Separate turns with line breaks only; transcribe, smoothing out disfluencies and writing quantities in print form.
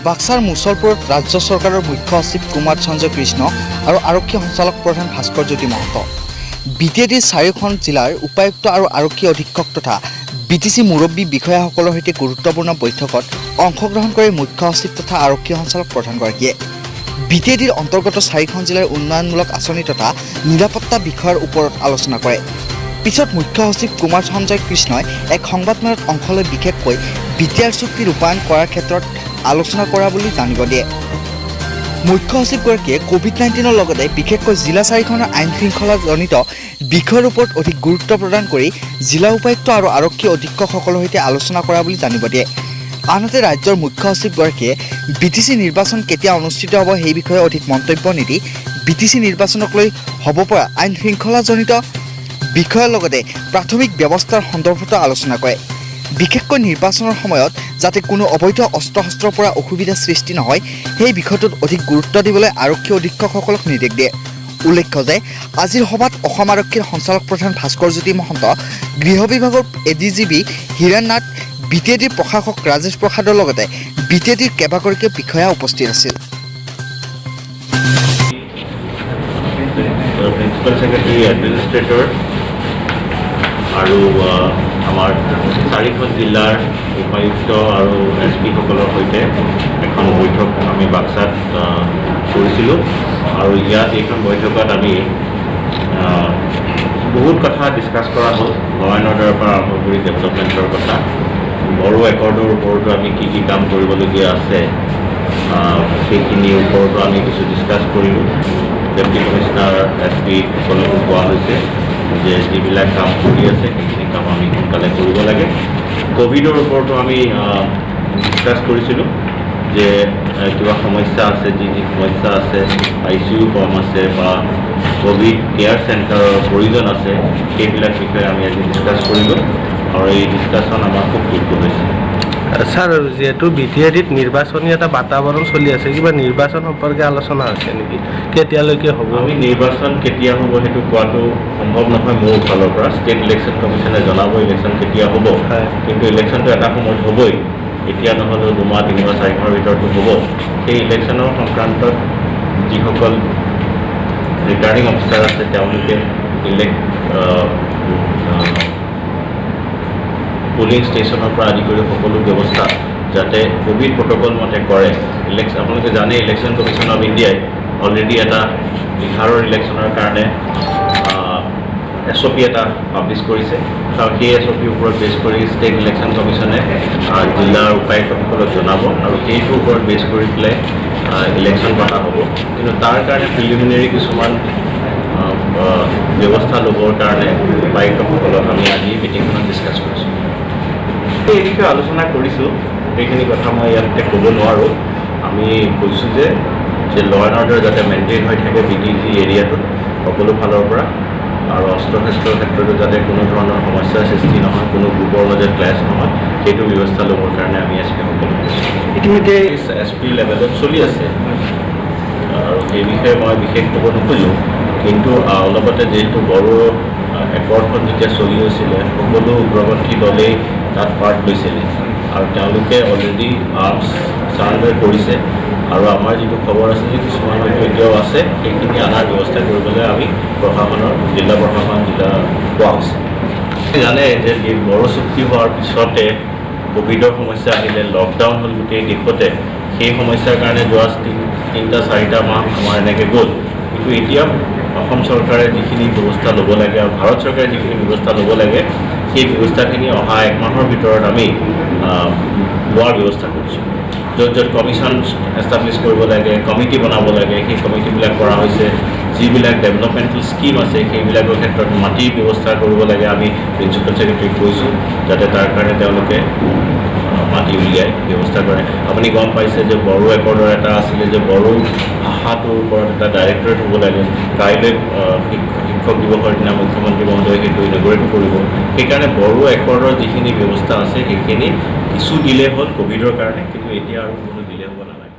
বাক্সাৰ মুছলপুৰত ৰাজ্য চৰকাৰৰ মুখ্য সচিব কুমাৰ সঞ্জয় কৃষ্ণ আৰু আৰক্ষী সঞ্চালক প্ৰধান ভাস্কৰ জ্যোতি মহন্ত, বিটিএডিৰ 4খন জিলাৰ উপায়ুক্ত আৰু আৰক্ষী অধীক্ষক তথা বিটিচি মুৰব্বী বিষয়াসকলৰ সৈতে গুৰুত্বপূৰ্ণ বৈঠকত অংশগ্ৰহণ কৰি মুখ্য সচিব তথা আৰক্ষী সঞ্চালক প্ৰধানগৰাকীয়ে বিটিএডিৰ অন্তৰ্গত 4খন জিলাৰ উন্নয়নমূলক আঁচনি তথা নিৰাপত্তা বিষয়ৰ ওপৰত আলোচনা কৰে। পিছত মুখ্য সচিব কুমাৰ সঞ্জয় কৃষ্ণই এক সংবাদমেলত অংশ লৈ বিশেষকৈ বিটিআৰ চুক্তি ৰূপায়ণ কৰাৰ ক্ষেত্ৰত আলোচনা কৰা বুলি জানিব দিয়ে। মুখ্য সচিবগৰাকীয়ে কোভিড-19ৰ লগতে বিশেষকৈ জিলা 4খনৰ আইন শৃংখলাজনিত বিষয়ৰ ওপৰত অধিক গুৰুত্ব প্ৰদান কৰি জিলা উপায়ুক্ত আৰু আৰক্ষী অধীক্ষকসকলৰ সৈতে আলোচনা কৰা বুলি জানিব দিয়ে। আনহাতে ৰাজ্যৰ মুখ্য সচিবগৰাকীয়ে বিটিচি নিৰ্বাচন কেতিয়া অনুষ্ঠিত হ'ব সেই বিষয়ে অধিক মন্তব্য নিদি বিটিচি নিৰ্বাচনক লৈ হ'ব পৰা আইন শৃংখলাজনিত বিষয়ৰ লগতে প্ৰাথমিক ব্যৱস্থাৰ সন্দৰ্ভতো আলোচনা কৰে। বিশেষকৈ নিৰ্বাচনৰ সময়ত যাতে কোনো অবৈধ অস্ত্ৰ-শস্ত্ৰৰ পৰা অসুবিধা সৃষ্টি নহয় সেই বিষয়টোত অধিক গুৰুত্ব দিবলৈ আৰক্ষী অধীক্ষকসকলক নিৰ্দেশ দিয়ে। উল্লেখ্য যে আজিৰ সভাত অসম আৰক্ষীৰ সঞ্চালক প্ৰধান ভাস্কৰ জ্যোতি মহন্ত, গৃহ বিভাগৰ এডিজিপি হিৰেণ নাথ, বিটিএডিৰ প্ৰশাসক ৰাজেশ প্ৰসাদৰ লগতে বিটিএডিৰ কেইবাগৰাকীও বিষয়া উপস্থিত আছিল।
প্ৰিন্সিপাল ছেক্ৰেটাৰী এডমিনিষ্ট্ৰেটৰ আৰু আমাৰ 4খন জিলাৰ উপায়ুক্ত আৰু এছপিসকলৰ সৈতে এখন বৈঠক আমি বাক্সাত কৰিছিলোঁ আৰু এইখন বৈঠকত আমি বহুত কথা ডিছকাছ কৰা হ'ল। ল এণ্ড অৰ্ডাৰৰ পৰা আৰম্ভ কৰি ডেভেলপমেণ্টৰ কথা, বড়ো একৰ্ডৰ ওপৰতো আমি কি কাম কৰিবলগীয়া আছে সেইখিনিৰ ওপৰতো আমি কিছু ডিছকাছ কৰিলোঁ। ডেপুটি কমিশ্যনাৰ এছপিসকলকো কোৱা হৈছে যে যিবিলাক কাম কৰি আছে সেইখিনি কাম আমি সোনকালে কৰিব লাগে। ক'ভিডৰ ওপৰতো আমি ডিছকাছ কৰিছিলোঁ যে কিবা সমস্যা আছে, যি সমস্যা আছে, ICU কম আছে বা ক'ভিড কেয়াৰ চেণ্টাৰৰ প্ৰয়োজন আছে, সেইবিলাক বিষয়ে আমি আজি ডিছকাছ কৰিলোঁ আৰু এই ডিছকাশ্যন আমাৰ খুব গুৰুত্ব হৈছে।
ছাৰ, যিহেতু বিটিএডিত নিৰ্বাচনী এটা বাতাবৰণ চলি আছে, কিবা নিৰ্বাচন সম্পৰ্কে আলোচনা হৈছে নেকি? কেতিয়ালৈকে হ'ব?
আমি নিৰ্বাচন কেতিয়া হ'ব সেইটো কোৱাটো সম্ভৱ নহয় মোৰ ফালৰ পৰা। ষ্টেট ইলেকশ্যন কমিশ্যনে জনাব ইলেকশ্যন কেতিয়া হ'ব, কিন্তু ইলেকশ্যনটো এটা সময়ত হ'বই। এতিয়া নহ'লেও 2 মাহ 3 মাহ 4 মাহৰ ভিতৰতো হ'ব। সেই ইলেকশ্যনৰ সংক্ৰান্তত যিসকল ৰিটাৰ্ণিং অফিচাৰ আছে তেওঁলোকে পলিং ষ্টেচনৰ পৰা আদি কৰি সকলো ব্যৱস্থা যাতে ক'ভিড প্ৰট'কল মতে কৰে। আপোনালোকে জানে ইলেকশ্যন কমিশ্যন অফ ইণ্ডিয়াই অলৰেডি এটা বিহাৰৰ ইলেকশ্যনৰ কাৰণে SOP এটা পাব্লিছ কৰিছে আৰু সেই SOPৰ ওপৰত বেছ কৰি ষ্টেট ইলেকশ্যন কমিশ্যনে জিলাৰ উপায়ুক্তসকলক জনাব আৰু সেইটোৰ ওপৰত বেছ কৰি পেলাই ইলেকশ্যন পতা হ'ব। কিন্তু তাৰ কাৰণে প্ৰিলিমিনেৰী কিছুমান ব্যৱস্থা ল'বৰ কাৰণে উপায়ুক্তসকলক আমি আজি মিটিংখনত ডিছকাছ কৰিছোঁ। এই বিষয়ে আলোচনা কৰিছোঁ, সেইখিনি কথা মই ইয়াতে ক'ব নোৱাৰোঁ। আমি কৈছোঁ যে ল এণ্ড অৰ্ডাৰ যাতে মেইনটেইন হৈ থাকে বিটিজি এৰিয়াটোত সকলো ফালৰ পৰা, আৰু অস্ত্ৰ-শস্ত্ৰৰ ক্ষেত্ৰতো যাতে কোনো ধৰণৰ সমস্যাৰ সৃষ্টি নহয়, কোনো গ্ৰুপৰ মাজত ক্লেছ নহয়, সেইটো ব্যৱস্থা ল'বৰ কাৰণে আমি এছপিসকলক ইতিমধ্যে SP লেভেলত চলি আছে আৰু সেই বিষয়ে মই বিশেষ ক'ব নোখোজোঁ। কিন্তু অলপতে যিহেতু বড়ো একৰ্ডখন যেতিয়া চলি হৈছিলে সকলো উগ্ৰপন্থী দলেই তাত পাৰ্ট লৈছিলে আৰু তেওঁলোকে অলৰেডি আৰ্মছ চাৰেণ্ডাৰ কৰিছে আৰু আমাৰ যিটো খবৰ আছে যে কিছুমান হয়তো এতিয়াও আছে, সেইখিনি অনাৰ ব্যৱস্থা কৰিবলৈ আমি জিলা প্ৰশাসন কোৱা হৈছে। জানে যে বড়ো চুক্তি হোৱাৰ পিছতে ক'ভিডৰ সমস্যা আহিলে, লকডাউন হ'ল গোটেই দেশতে। সেই সমস্যাৰ কাৰণে যোৱা 3-4 মাহ আমাৰ এনেকৈ গ'ল। কিন্তু এতিয়া অসম চৰকাৰে যিখিনি ব্যৱস্থা ল'ব লাগে আৰু ভাৰত চৰকাৰে যিখিনি ব্যৱস্থা ল'ব লাগে সেই ব্যৱস্থাখিনি অহা 1 মাহৰ ভিতৰত আমি লোৱাৰ ব্যৱস্থা কৰিছোঁ। য'ত কমিশ্যন এষ্টাব্লিছ কৰিব লাগে, কমিটি বনাব লাগে, সেই কমিটিবিলাক কৰা হৈছে। যিবিলাক ডেভেলপমেণ্টেল স্কিম আছে সেইবিলাকৰ ক্ষেত্ৰত মাটিৰ ব্যৱস্থা কৰিব লাগে। আমি প্ৰিন্সিপাল ছেক্ৰেটাৰীক কৈছোঁ যাতে তাৰ কাৰণে তেওঁলোকে মাটি উলিয়াই ব্যৱস্থা কৰে। আপুনি গম পাইছে যে বড়ো একৰ্ডৰ এটা আছিলে যে বড়ো ভাষাটোৰ ওপৰত এটা ডাইৰেক্টৰেট হ'ব লাগে। কাইলৈ শিক্ষক দিৱসৰ দিনা মুখ্যমন্ত্ৰী মহোদয়ে সেইটো ইনগৰেট কৰিব। সেইকাৰণে বড়ো একৰ্ডৰ যিখিনি ব্যৱস্থা আছে সেইখিনি কিছু দিলে হ'ল ক'ভিডৰ কাৰণে, কিন্তু এতিয়া আৰু কোনো দিলে হ'ব নালাগে।